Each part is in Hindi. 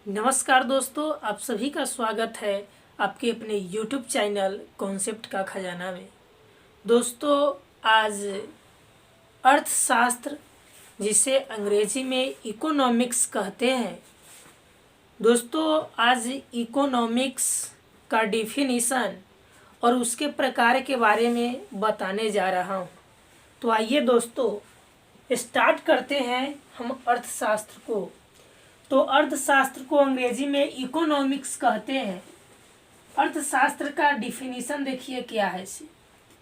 नमस्कार दोस्तों, आप सभी का स्वागत है आपके अपने YouTube चैनल कॉन्सेप्ट का खजाना में। दोस्तों, आज अर्थशास्त्र, जिसे अंग्रेजी में इकोनॉमिक्स कहते हैं, दोस्तों आज इकोनॉमिक्स का डिफिनीशन और उसके प्रकार के बारे में बताने जा रहा हूँ। तो आइए दोस्तों स्टार्ट करते हैं हम अर्थशास्त्र को। तो अर्थशास्त्र को अंग्रेजी में इकोनॉमिक्स कहते हैं। अर्थशास्त्र का डिफिनीशन देखिए क्या है। इसे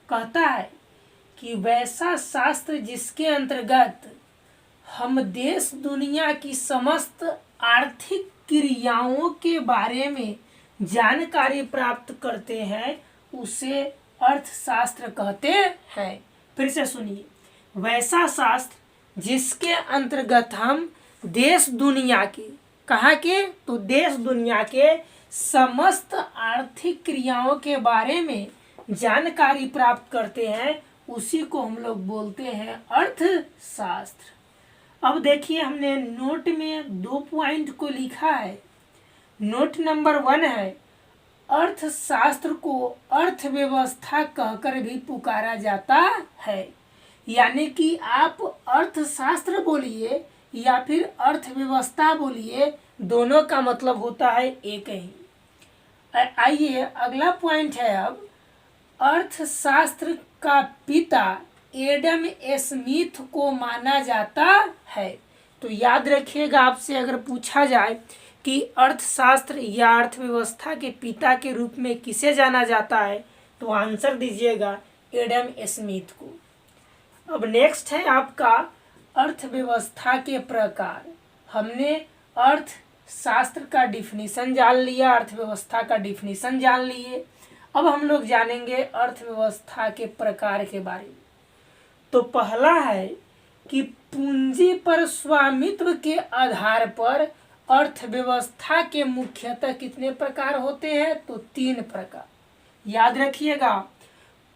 कहता है कि वैसा शास्त्र जिसके अंतर्गत हम देश दुनिया की समस्त आर्थिक क्रियाओं के बारे में जानकारी प्राप्त करते हैं, उसे अर्थशास्त्र कहते हैं। फिर से सुनिए, वैसा शास्त्र जिसके अंतर्गत हम देश दुनिया के, कहाँ के, तो देश दुनिया के समस्त आर्थिक क्रियाओं के बारे में जानकारी प्राप्त करते हैं, उसी को हम लोग बोलते हैं अर्थशास्त्र। अब देखिए, हमने नोट में 2 पॉइंट को लिखा है। नोट नंबर 1 है, अर्थशास्त्र को अर्थव्यवस्था कहकर भी पुकारा जाता है। यानी कि आप अर्थशास्त्र बोलिए या फिर अर्थव्यवस्था बोलिए, दोनों का मतलब होता है एक ही। आइए अगला पॉइंट है, अब अर्थशास्त्र का पिता एडम स्मिथ को माना जाता है। तो याद रखिएगा, आपसे अगर पूछा जाए कि अर्थशास्त्र या अर्थव्यवस्था के पिता के रूप में किसे जाना जाता है, तो आंसर दीजिएगा एडम स्मिथ को। अब नेक्स्ट है आपका अर्थव्यवस्था के प्रकार। हमने अर्थशास्त्र का डिफिनीशन जान लिया, अर्थव्यवस्था का डिफिनीशन जान लिए। अब हम लोग जानेंगे अर्थव्यवस्था के प्रकार के बारे में। तो पहला है कि पूंजी पर स्वामित्व के आधार पर अर्थव्यवस्था के मुख्यतः कितने प्रकार होते हैं, तो 3 प्रकार। याद रखिएगा,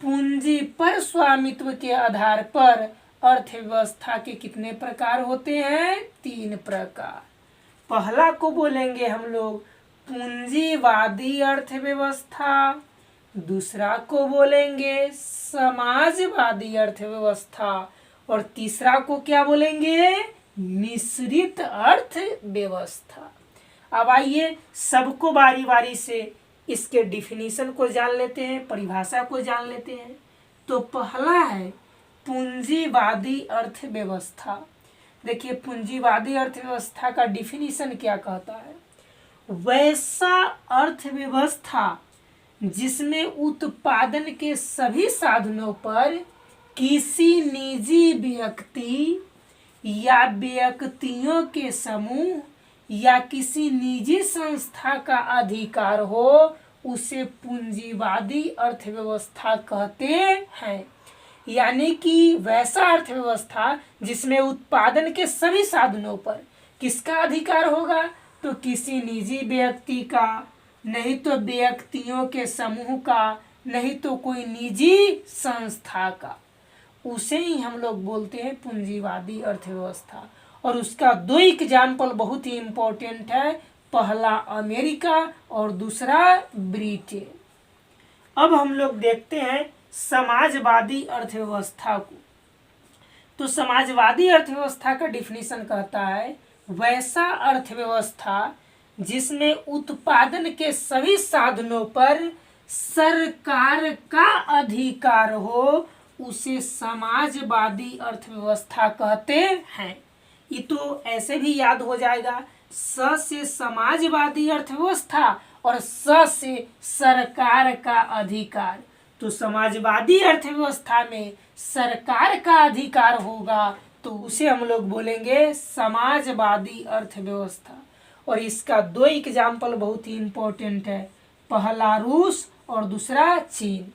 पूंजी पर स्वामित्व के आधार पर अर्थव्यवस्था के कितने प्रकार होते हैं, 3 प्रकार। पहला को बोलेंगे हम लोग पूंजीवादी अर्थव्यवस्था, दूसरा को बोलेंगे समाजवादी अर्थव्यवस्था, और तीसरा को क्या बोलेंगे, मिश्रित अर्थव्यवस्था। अब आइए सबको बारी बारी से इसके डिफिनीशन को जान लेते हैं, परिभाषा को जान लेते हैं। तो पहला है पूंजीवादी अर्थव्यवस्था। देखिए, पूंजीवादी अर्थव्यवस्था का डिफिनीशन क्या कहता है, वैसा अर्थव्यवस्था जिसमें उत्पादन के सभी साधनों पर किसी निजी व्यक्ति या व्यक्तियों के समूह या किसी निजी संस्था का अधिकार हो, उसे पूंजीवादी अर्थव्यवस्था कहते हैं। यानी कि वैसा अर्थव्यवस्था जिसमें उत्पादन के सभी साधनों पर किसका अधिकार होगा, तो किसी निजी व्यक्ति का, नहीं तो व्यक्तियों के समूह का, नहीं तो कोई निजी संस्था का, उसे ही हम लोग बोलते हैं पूंजीवादी अर्थव्यवस्था। और उसका 2 एग्जाम्पल बहुत ही इम्पोर्टेंट है, पहला अमेरिका और दूसरा ब्रिटेन। अब हम लोग देखते हैं समाजवादी अर्थव्यवस्था को। तो समाजवादी अर्थव्यवस्था का डिफिनीशन कहता है, वैसा अर्थव्यवस्था जिसमें उत्पादन के सभी साधनों पर सरकार का अधिकार हो, उसे समाजवादी अर्थव्यवस्था कहते हैं। ये तो ऐसे भी याद हो जाएगा, स से समाजवादी अर्थव्यवस्था और स से सरकार का अधिकार। तो समाजवादी अर्थव्यवस्था में सरकार का अधिकार होगा, तो उसे हम लोग बोलेंगे समाजवादी अर्थव्यवस्था। और इसका 2 एग्जाम्पल बहुत ही इम्पोर्टेंट है, पहला रूस और दूसरा चीन।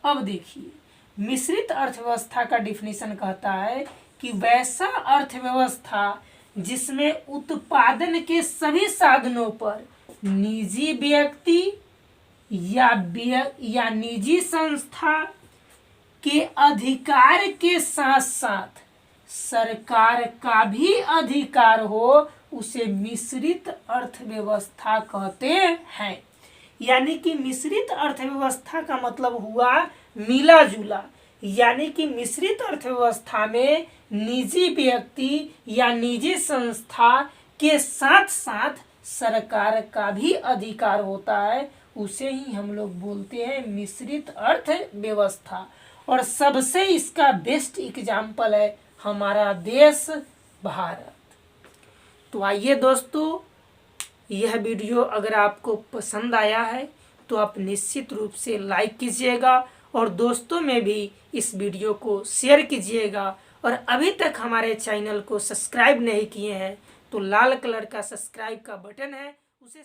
अब देखिए, मिश्रित अर्थव्यवस्था का डिफिनीशन कहता है कि वैसा अर्थव्यवस्था जिसमें उत्पादन के सभी साधनों पर निजी व्यक्ति या निजी संस्था के अधिकार के साथ साथ सरकार का भी अधिकार हो, उसे मिश्रित अर्थव्यवस्था कहते हैं। यानी कि मिश्रित अर्थव्यवस्था का मतलब हुआ मिला जुला, यानी कि मिश्रित अर्थव्यवस्था में निजी व्यक्ति या निजी संस्था के साथ साथ सरकार का भी अधिकार होता है, उसे ही हम लोग बोलते हैं मिश्रित अर्थव्यवस्था। और सबसे इसका बेस्ट एग्जाम्पल है हमारा देश भारत। तो आइए दोस्तों, यह वीडियो अगर आपको पसंद आया है तो आप निश्चित रूप से लाइक कीजिएगा और दोस्तों में भी इस वीडियो को शेयर कीजिएगा। और अभी तक हमारे चैनल को सब्सक्राइब नहीं किए हैं तो लाल कलर का सब्सक्राइब का बटन है, उसे